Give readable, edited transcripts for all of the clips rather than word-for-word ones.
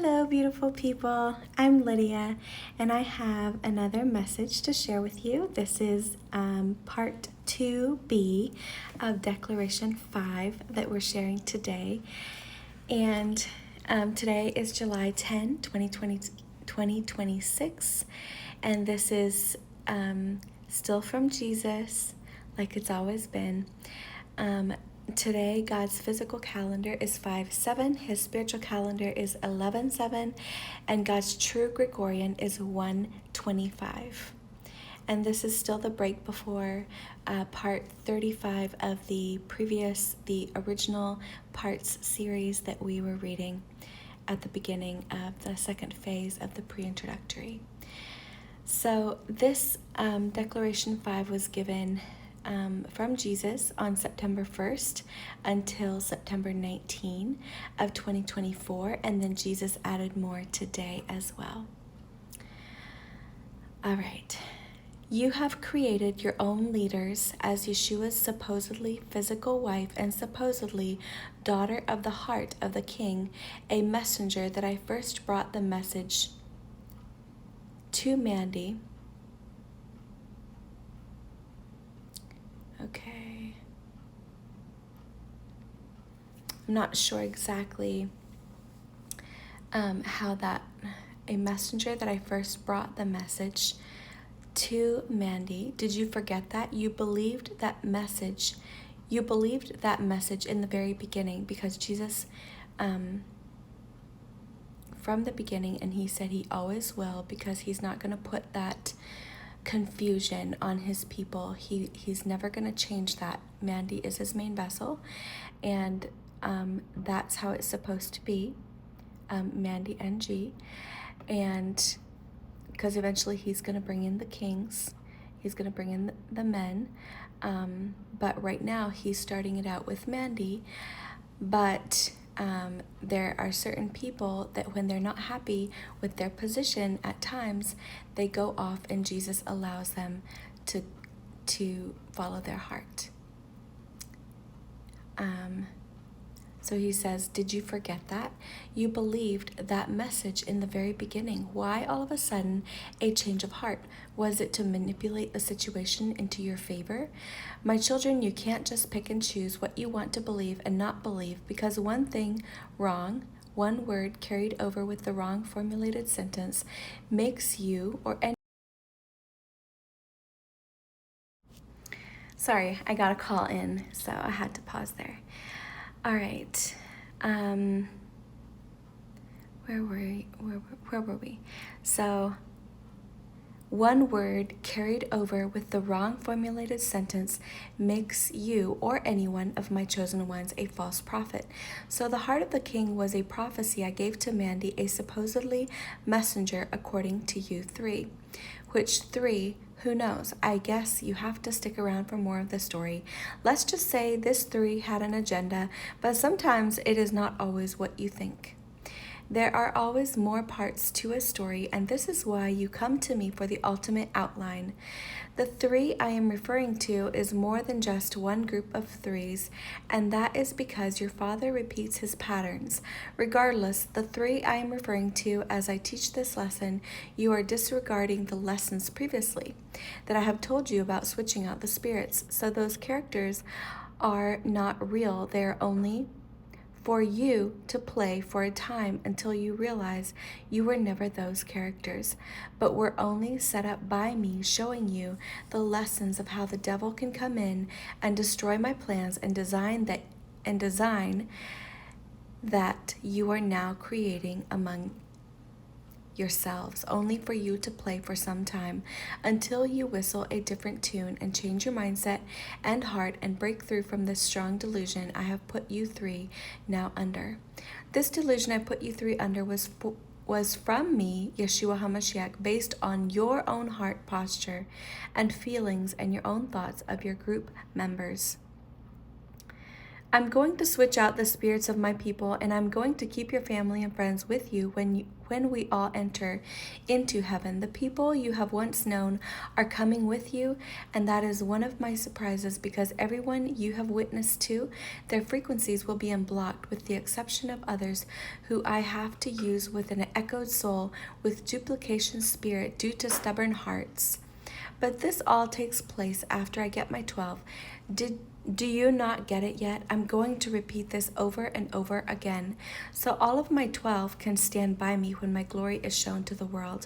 Hello, beautiful people. I'm Lydia, and I have another message to share with you. This is part 2B of Declaration 5 that we're sharing today. And today is July 10, 2026, and this is still from Jesus, like it's always been. Today, God's physical calendar is 5/7, His spiritual calendar is 11/7, and God's true Gregorian is 1/25. And this is still the break before part 35 of the original parts series that we were reading at the beginning of the second phase of the pre-introductory. So this Declaration 5 was given from Jesus on September 1st until September 19 of 2024, and then Jesus added more today as well. All right. You have created your own leaders as Yeshua's supposedly physical wife and supposedly daughter of the heart of the king, a messenger that I first brought the message to Mandi. Okay. I'm not sure exactly how that, a messenger that I first brought the message to Mandi. Did you forget that? You believed that message. You believed that message in the very beginning because Jesus, from the beginning, and he said he always will, because he's not going to put that confusion on his people. He's never going to change that. Mandi is his main vessel, and that's how it's supposed to be. Mandi NG, and because eventually he's going to bring in the kings, he's going to bring in the men, but right now he's starting it out with Mandi. But there are certain people that when they're not happy with their position, at times they go off, and Jesus allows them to follow their heart. So he says, did you forget that? You believed that message in the very beginning. Why all of a sudden a change of heart? Was it to manipulate the situation into your favor? My children, you can't just pick and choose what you want to believe and not believe, because one thing wrong, one word carried over with the wrong formulated sentence, makes you or any... Sorry, I got a call in, so I had to pause there. All right. Where were we? So, one word carried over with the wrong formulated sentence makes you or any one of my chosen ones a false prophet. So the heart of the king was a prophecy I gave to Mandi, a supposedly messenger according to you three. Which three? Who knows? I guess you have to stick around for more of the story. Let's just say this three had an agenda, but sometimes it is not always what you think. There are always more parts to a story, and this is why you come to me for the ultimate outline. The three I am referring to is more than just one group of threes, and that is because your father repeats his patterns. Regardless, the three I am referring to as I teach this lesson, you are disregarding the lessons previously that I have told you about switching out the spirits. So those characters are not real. They are only for you to play for a time until you realize you were never those characters, but were only set up by me, showing you the lessons of how the devil can come in and destroy my plans and design that you are now creating among yourselves, only for you to play for some time until you whistle a different tune and change your mindset and heart and break through from this strong delusion I have put you three now under. This delusion I put you three under was from me, Yeshua HaMashiach, based on your own heart posture and feelings and your own thoughts of your group members. I'm going to switch out the spirits of my people, and I'm going to keep your family and friends with you when we all enter into heaven. The people you have once known are coming with you, and that is one of my surprises because everyone you have witnessed to, their frequencies will be unblocked with the exception of others who I have to use with an echoed soul with duplication spirit due to stubborn hearts. But this all takes place after I get my 12. Do you not get it yet? I'm going to repeat this over and over again, so all of my 12 can stand by me when my glory is shown to the world.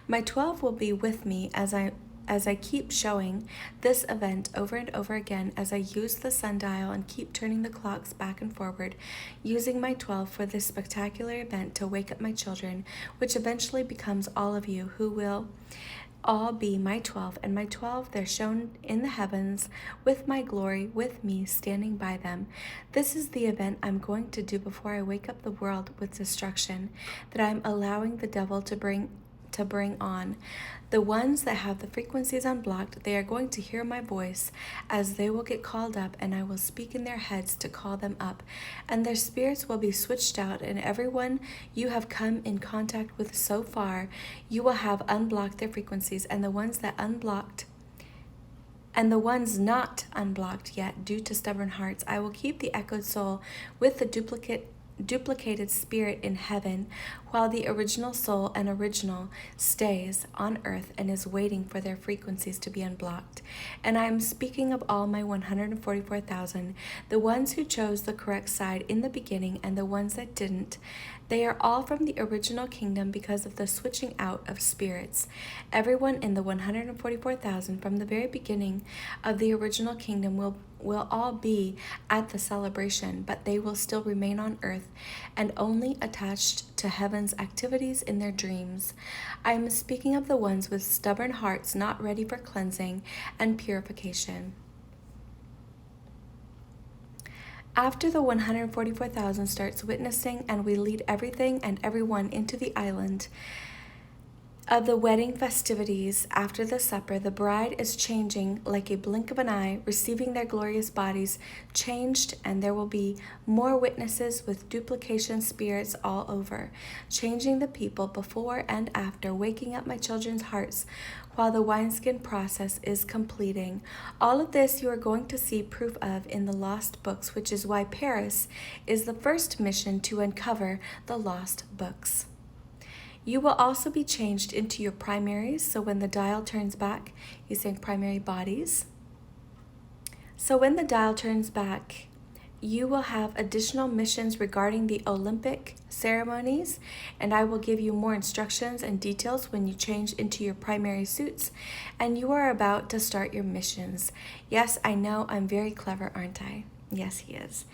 My 12 will be with me as I keep showing this event over and over again, as I use the sundial and keep turning the clocks back and forward, using my 12 for this spectacular event to wake up my children, which eventually becomes all of you, who will all be my 12, and my 12, they're shown in the heavens with my glory, with me standing by them. This is the event I'm going to do before I wake up the world with destruction, that I'm allowing the devil to bring on. The ones that have the frequencies unblocked, they are going to hear my voice as they will get called up, and I will speak in their heads to call them up, and their spirits will be switched out, and everyone you have come in contact with so far, you will have unblocked their frequencies, and the ones that unblocked and the ones not unblocked yet due to stubborn hearts, I will keep the echoed soul with the duplicated spirit in heaven, while the original soul and original stays on earth and is waiting for their frequencies to be unblocked. And I am speaking of all my 144,000, the ones who chose the correct side in the beginning and the ones that didn't. They are all from the original kingdom because of the switching out of spirits. Everyone in the 144,000 from the very beginning of the original kingdom will all be at the celebration, but they will still remain on earth and only attached to heaven's activities in their dreams. I am speaking of the ones with stubborn hearts not ready for cleansing and purification. After the 144,000 starts witnessing, and we lead everything and everyone into the island of the wedding festivities, after the supper, the bride is changing like a blink of an eye, receiving their glorious bodies changed, and there will be more witnesses with duplication spirits all over, changing the people before and after, waking up my children's hearts while the wineskin process is completing. All of this you are going to see proof of in the lost books, which is why Paris is the first mission to uncover the lost books. You will also be changed into your primaries, so when the dial turns back, he's saying primary bodies. So when the dial turns back, you will have additional missions regarding the Olympic ceremonies, and I will give you more instructions and details when you change into your primary suits, and you are about to start your missions. Yes, I know I'm very clever, aren't I? Yes, he is.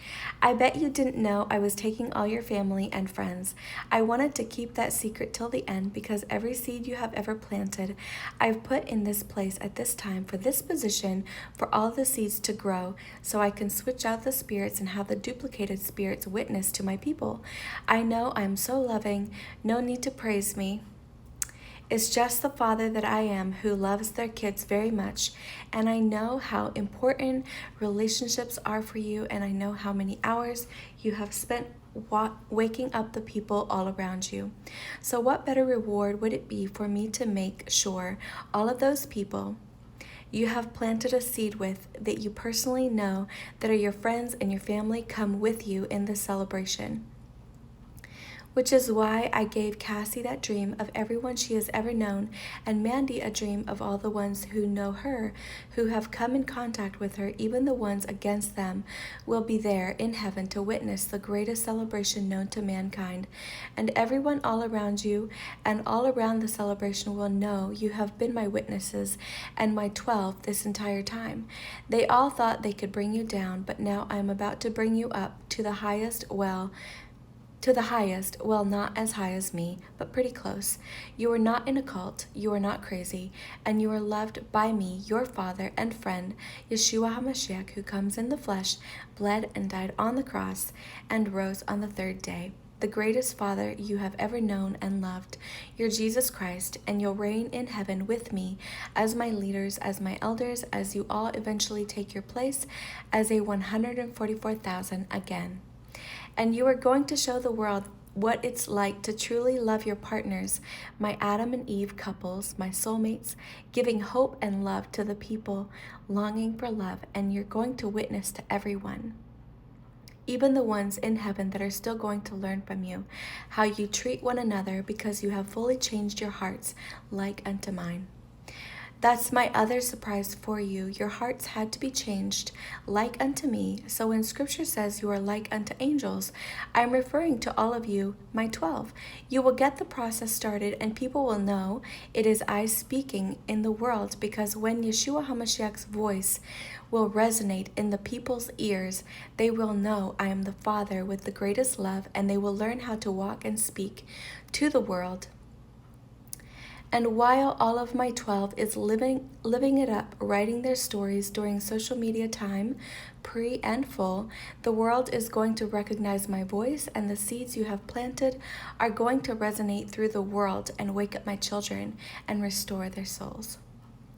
I bet you didn't know I was taking all your family and friends. I wanted to keep that secret till the end because every seed you have ever planted, I've put in this place at this time for this position for all the seeds to grow, so I can switch out the spirits and have the duplicated spirits witness to my people. I know I'm so loving. No need to praise me. It's just the father that I am who loves their kids very much, and I know how important relationships are for you, and I know how many hours you have spent waking up the people all around you. So what better reward would it be for me to make sure all of those people you have planted a seed with, that you personally know, that are your friends and your family, come with you in this celebration? Which is why I gave Cassie that dream of everyone she has ever known, and Mandi a dream of all the ones who know her, who have come in contact with her, even the ones against them, will be there in heaven to witness the greatest celebration known to mankind. And everyone all around you and all around the celebration will know you have been my witnesses and my 12 this entire time. They all thought they could bring you down, but now I am about to bring you up to the highest, well, not as high as me, but pretty close. You are not in a cult, you are not crazy, and you are loved by me, your father and friend, Yeshua HaMashiach, who comes in the flesh, bled and died on the cross, and rose on the third day. the greatest Father you have ever known and loved, your Jesus Christ, and you'll reign in heaven with me as my leaders, as my elders, as you all eventually take your place as a 144,000 again. And you are going to show the world what it's like to truly love your partners, my Adam and Eve couples, my soulmates, giving hope and love to the people longing for love, and you're going to witness to everyone, even the ones in heaven that are still going to learn from you, how you treat one another because you have fully changed your hearts like unto mine. That's my other surprise for you. Your hearts had to be changed like unto me. So when scripture says you are like unto angels, I'm referring to all of you, my 12. You will get the process started and people will know it is I speaking in the world, because when Yeshua HaMashiach's voice will resonate in the people's ears, they will know I am the Father with the greatest love, and they will learn how to walk and speak to the world. And while all of my 12 is living it up, writing their stories during social media time, pre and full, the world is going to recognize my voice, and the seeds you have planted are going to resonate through the world and wake up my children and restore their souls.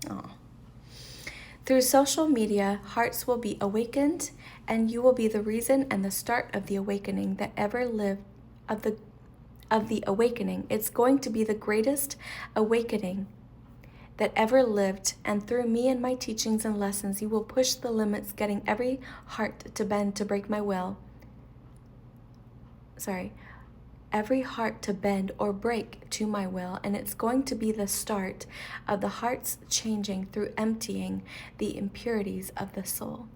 Aww. Through social media, hearts will be awakened, and you will be the reason and the start of the awakening that ever lived, of the awakening. It's going to be the greatest awakening that ever lived, and through me and my teachings and lessons, you will push the limits, getting every heart to bend to break my will. Every heart to bend or break to my will, and it's going to be the start of the hearts changing through emptying the impurities of the soul.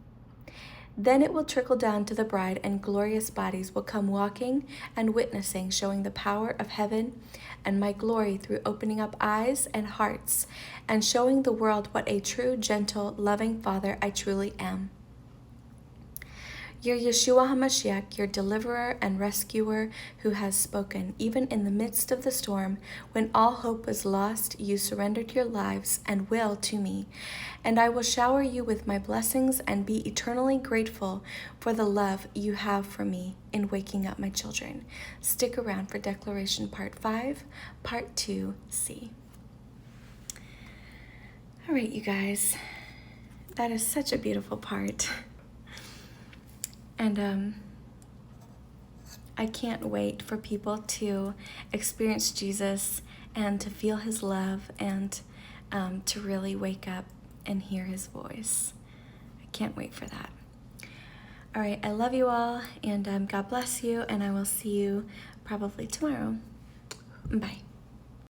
Then it will trickle down to the bride, and glorious bodies will come walking and witnessing, showing the power of heaven and my glory through opening up eyes and hearts and showing the world what a true, gentle, loving Father I truly am. Your Yeshua HaMashiach, your deliverer and rescuer, who has spoken. Even in the midst of the storm, when all hope was lost, you surrendered your lives and will to me. And I will shower you with my blessings and be eternally grateful for the love you have for me in waking up my children. Stick around for Declaration Part 5, Part 2C. All right, you guys. That is such a beautiful part. And I can't wait for people to experience Jesus and to feel his love and to really wake up and hear his voice. I can't wait for that. All right, I love you all, and God bless you, and I will see you probably tomorrow. Bye.